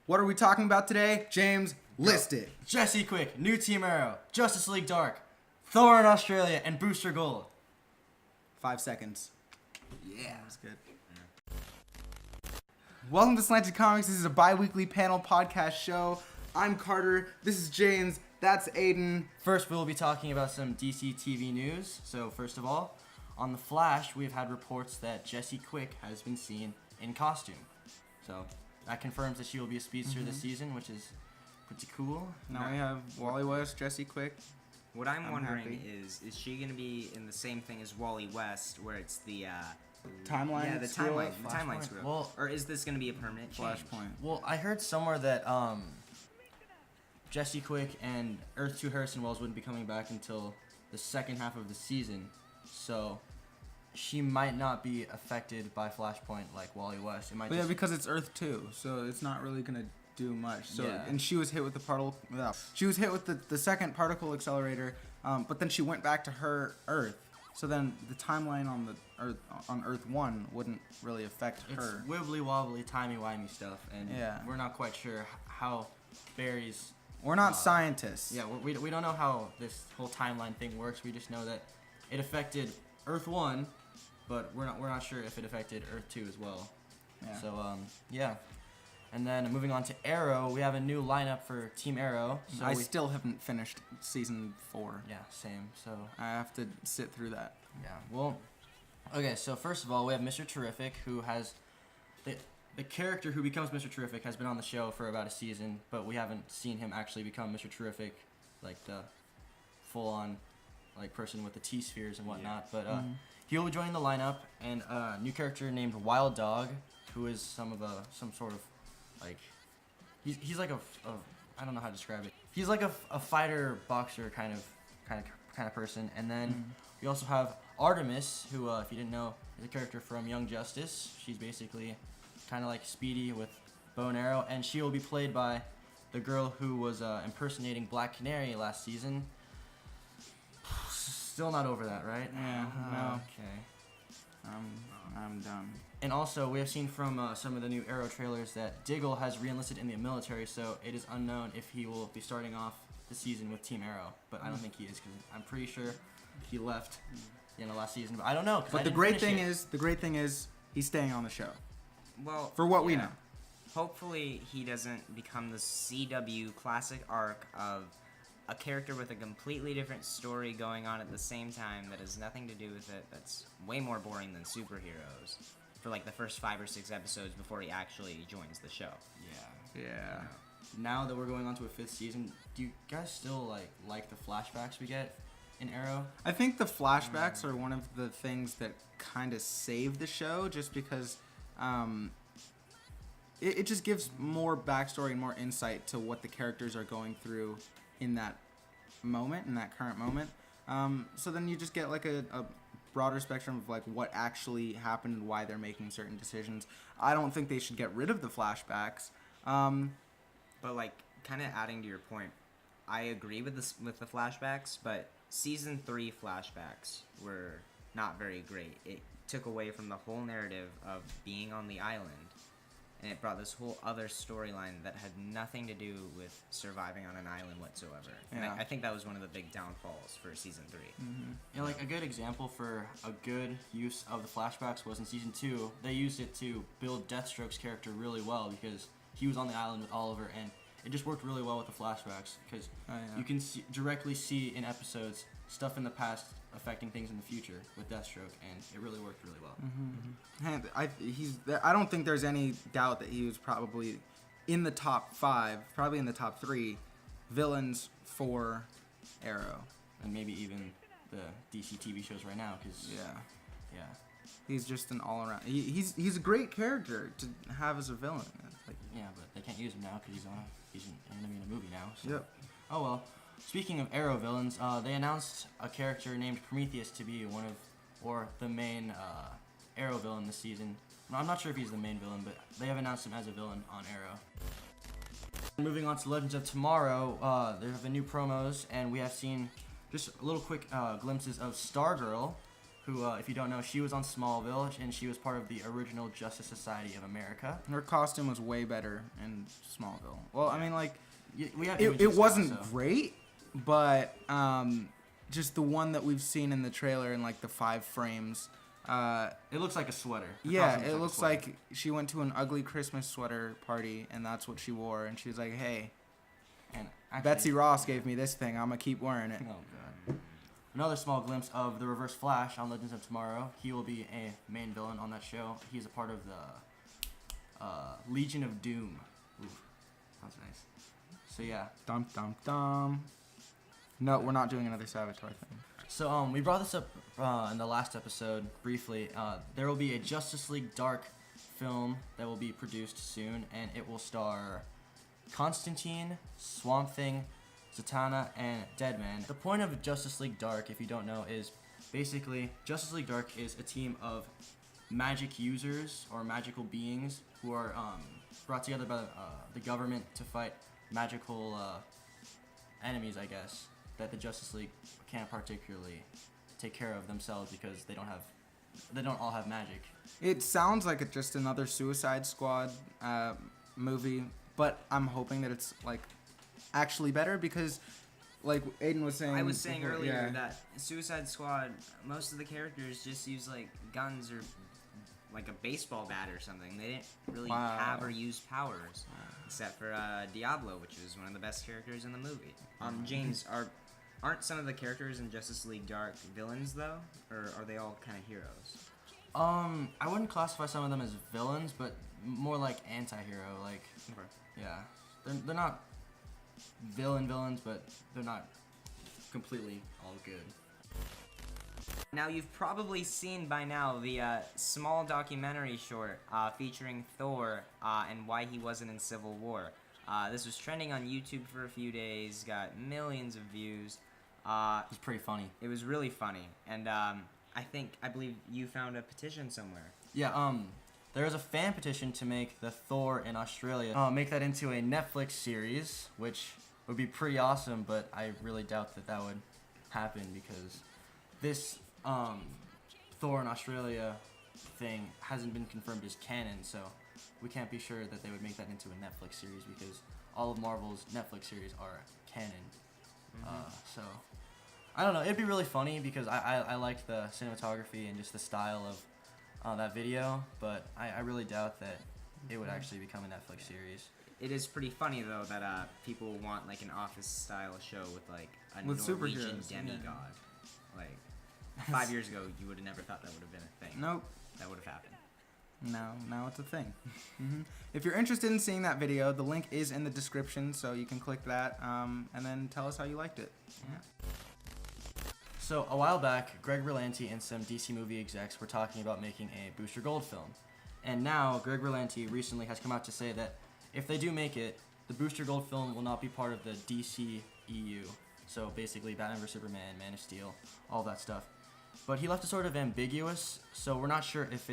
What are we talking about today? James, list it. Jesse Quick, New Team Arrow, Justice League Dark, Thor in Australia, and Booster Gold. 5 seconds. Yeah. That was good. Welcome to Slanted Comics. This is a bi-weekly panel podcast show. I'm Carter. This is James. That's Aiden. First, we'll be talking about some DC TV news. So, first of all, on The Flash, we've had reports that Jesse Quick has been seen in costume. So, that confirms that she will be a speedster this season, which is pretty cool. Now we have Wally West, Jesse Quick. What I'm wondering happy. is she going to be in the same thing as Wally West, where it's the Timeline. Yeah, the screw timeline. up? The timeline Flashpoint? screw up. Well, or is this going to be a permanent change? Flashpoint. Well, I heard somewhere that Jesse Quick and Earth 2 Harrison Wells wouldn't be coming back until the second half of the season. So, she might not be affected by Flashpoint like Wally West. It might But yeah, just... because it's Earth 2, so it's not really gonna do much. So Yeah. and she was hit with the particle. She was hit with the second particle accelerator, but then she went back to her Earth. So then the timeline on Earth 1 wouldn't really affect It's her. wibbly wobbly, timey wimey stuff, and Yeah. we're not quite sure how Barry's. We're not scientists. Yeah, we don't know how this whole timeline thing works. We just know that it affected Earth 1, but we're not sure if it affected Earth 2 as well. Yeah. So yeah. And then moving on to Arrow, we have a new lineup for Team Arrow. So I still haven't finished season 4. yeah, same. So I have to sit through that. yeah, well, okay. So first of all, we have Mr. Terrific, who has the character who becomes Mr. Terrific has been on the show for about a season, but we haven't seen him actually become Mr. Terrific, like the full-on like person with the T-spheres and whatnot. But he will be joining the lineup, and a new character named Wild Dog, who is some sort of like he's like a I don't know how to describe it. He's like a fighter boxer kind of person. And then we also have Artemis, who if you didn't know, is a character from Young Justice. She's basically kind of like Speedy with bow and arrow, and she will be played by the girl who was impersonating Black Canary last season. Still not over that, right? Yeah, no. Okay. I'm done. And also, we have seen from some of the new Arrow trailers that Diggle has re-enlisted in the military, so it is unknown if he will be starting off the season with Team Arrow. But I don't think he is, because I'm pretty sure he left last season. But I don't know. But the great thing is he's staying on the show. Well, For what we know. Hopefully he doesn't become the CW classic arc of a character with a completely different story going on at the same time that has nothing to do with it, that's way more boring than superheroes, for like the first 5 or 6 episodes before he actually joins the show. Yeah. Now that we're going on to a 5th season, do you guys still like the flashbacks we get in Arrow? I think the flashbacks are one of the things that kind of save the show, just because it just gives more backstory and more insight to what the characters are going through in that moment, in that current moment. So then you just get like a broader spectrum of like what actually happened and why they're making certain decisions. I don't think they should get rid of the flashbacks. But like, kind of adding to your point, I agree with the flashbacks, but season 3 flashbacks were not very great. It took away from the whole narrative of being on the island, and it brought this whole other storyline that had nothing to do with surviving on an island whatsoever. And Yeah. I think that was one of the big downfalls for season 3. Yeah, like a good example for a good use of the flashbacks was in season 2. They used it to build Deathstroke's character really well, because he was on the island with Oliver, and it just worked really well with the flashbacks, because you can directly see in episodes stuff in the past affecting things in the future with Deathstroke, and it really worked really well. And I don't think there's any doubt that he was probably in the top 5, probably in the top 3 villains for Arrow. And maybe even the DC TV shows right now, because yeah. He's just an all-around. He's a great character to have as a villain. It's like, Yeah, but they can't use him now because he's gonna be in a movie now. So. Yep. Oh well. Speaking of Arrow villains, they announced a character named Prometheus to be the main Arrow villain this season. I'm not sure if he's the main villain, but they have announced him as a villain on Arrow. Moving on to Legends of Tomorrow, there have been new promos, and we have seen just little quick glimpses of Stargirl, who, if you don't know, she was on Smallville, and she was part of the original Justice Society of America. Her costume was way better in Smallville. Well, I mean, like, We have it images wasn't now, so. great, but just the one that we've seen in the trailer in like the 5 frames. It looks like a sweater. The Yeah, costume it a looks sweater. like she went to an ugly Christmas sweater party, and that's what she wore. And she was like, "Hey, And actually, Betsy Ross gave me this thing. I'm gonna keep wearing it." Oh god. Another small glimpse of the Reverse Flash on Legends of Tomorrow. He will be a main villain on that show. He's a part of the Legion of Doom. Ooh, sounds nice. So yeah. Dum dum dum. No, we're not doing another Savitar thing. So we brought this up in the last episode briefly. There will be a Justice League Dark film that will be produced soon, and it will star Constantine, Swamp Thing, Zatanna, and Deadman. The point of Justice League Dark, if you don't know, is basically Justice League Dark is a team of magic users or magical beings who are brought together by the government to fight magical enemies, I guess, that the Justice League can't particularly take care of themselves because they don't all have magic. It sounds like just another Suicide Squad movie, but I'm hoping that it's like actually better because, like Aiden was saying, I was saying before- earlier yeah. that Suicide Squad, most of the characters just use like guns or like a baseball bat or something. They didn't really Wow. have or use powers, except for Diablo, which was one of the best characters in the movie. James, aren't some of the characters in Justice League Dark villains though, or are they all kind of heroes? I wouldn't classify some of them as villains, but more like anti-hero. Like, yeah, they're not villains, but they're not completely all good. Now you've probably seen by now the small documentary short featuring Thor and why he wasn't in Civil War. This was trending on YouTube for a few days, got millions of views. It's pretty funny. It was really funny, and I believe you found a petition somewhere. Yeah, there is a fan petition to make the Thor in Australia make that into a Netflix series, which would be pretty awesome, but I really doubt that would happen because this Thor in Australia thing hasn't been confirmed as canon, so we can't be sure that they would make that into a Netflix series because all of Marvel's Netflix series are canon. So I don't know. It'd be really funny because I liked the cinematography and just the style of that video, but I really doubt that it would actually become a Netflix series. It is pretty funny though that people want like an Office style show with like a With Norwegian superheroes, demigod. yeah. Like 5 years ago, you would have never thought that would have been a thing. Nope. That would have happened. Now it's a thing. If you're interested in seeing that video, the link is in the description, so you can click that and then tell us how you liked it. Yeah. So a while back, Greg Berlanti and some DC movie execs were talking about making a Booster Gold film. And now Greg Berlanti recently has come out to say that if they do make it, the Booster Gold film will not be part of the DCEU. So basically Batman vs Superman, Man of Steel, all that stuff. But he left it sort of ambiguous, so we're not sure if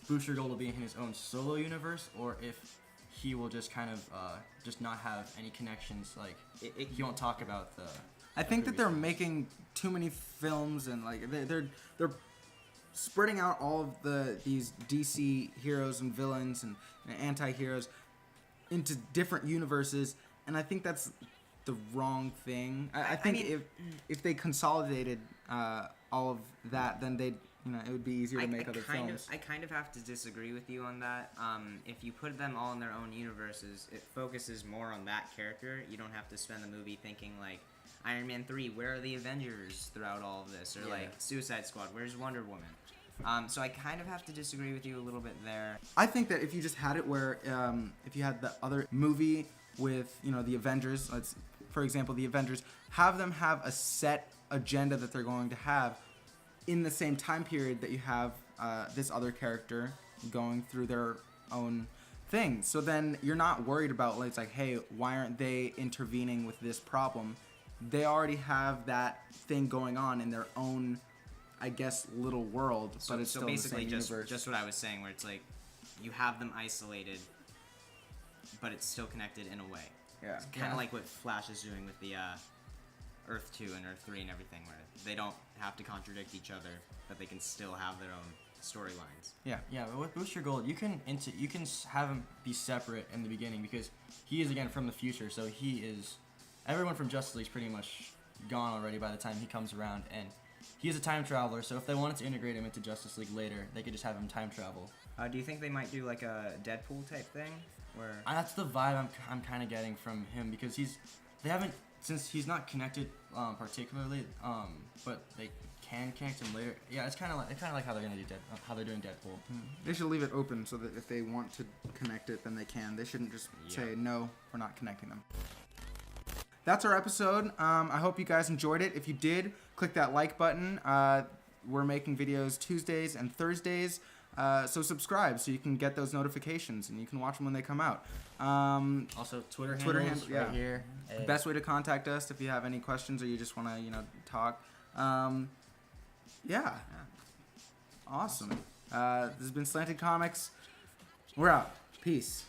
Booster Gold will be in his own solo universe or if he will just kind of just not have any connections. Like he won't talk about the. I think that they're previous making too many films and like they're spreading out all of these DC heroes and villains and anti-heroes into different universes, and I think that's the wrong thing. I think mean, if they consolidated all of that, then they'd it would be easier to make other films. I kind of have to disagree with you on that. If you put them all in their own universes, it focuses more on that character. You don't have to spend the movie thinking like Iron Man 3, where are the Avengers throughout all of this? Or like Suicide Squad, where's Wonder Woman? So I kind of have to disagree with you a little bit there. I think that if you just had it where if you had the other movie with the Avengers, for example the Avengers, have them have a set agenda that they're going to have in the same time period that you have this other character going through their own thing. So then you're not worried about it's like, hey, why aren't they intervening with this problem? They already have that thing going on in their own, I guess, little world, but it's still basically in the same universe. just what I was saying, where it's like you have them isolated, but it's still connected in a way. Yeah. It's kind of like what Flash is doing with the Earth 2 and Earth 3 and everything, where they don't have to contradict each other, but they can still have their own storylines. Yeah. Yeah, but with Booster Gold, you can have him be separate in the beginning because he is again from the future, so he is. Everyone from Justice League is pretty much gone already by the time he comes around, and he is a time traveler. So if they wanted to integrate him into Justice League later, they could just have him time travel. Do you think they might do like a Deadpool type thing, where? That's the vibe I'm kind of getting from him because they haven't, since he's not connected particularly, but they can connect him later. Yeah, it's kind of like how they're gonna do how they're doing Deadpool. They should leave it open so that if they want to connect it, then they can. They shouldn't just say no, we're not connecting them. That's our episode. I hope you guys enjoyed it. If you did, click that like button. We're making videos Tuesdays and Thursdays, so subscribe so you can get those notifications and you can watch them when they come out. Also, Twitter handle, handles right here. The best way to contact us if you have any questions or you just want to, talk. Yeah. Awesome. This has been Slanted Comics. We're out. Peace.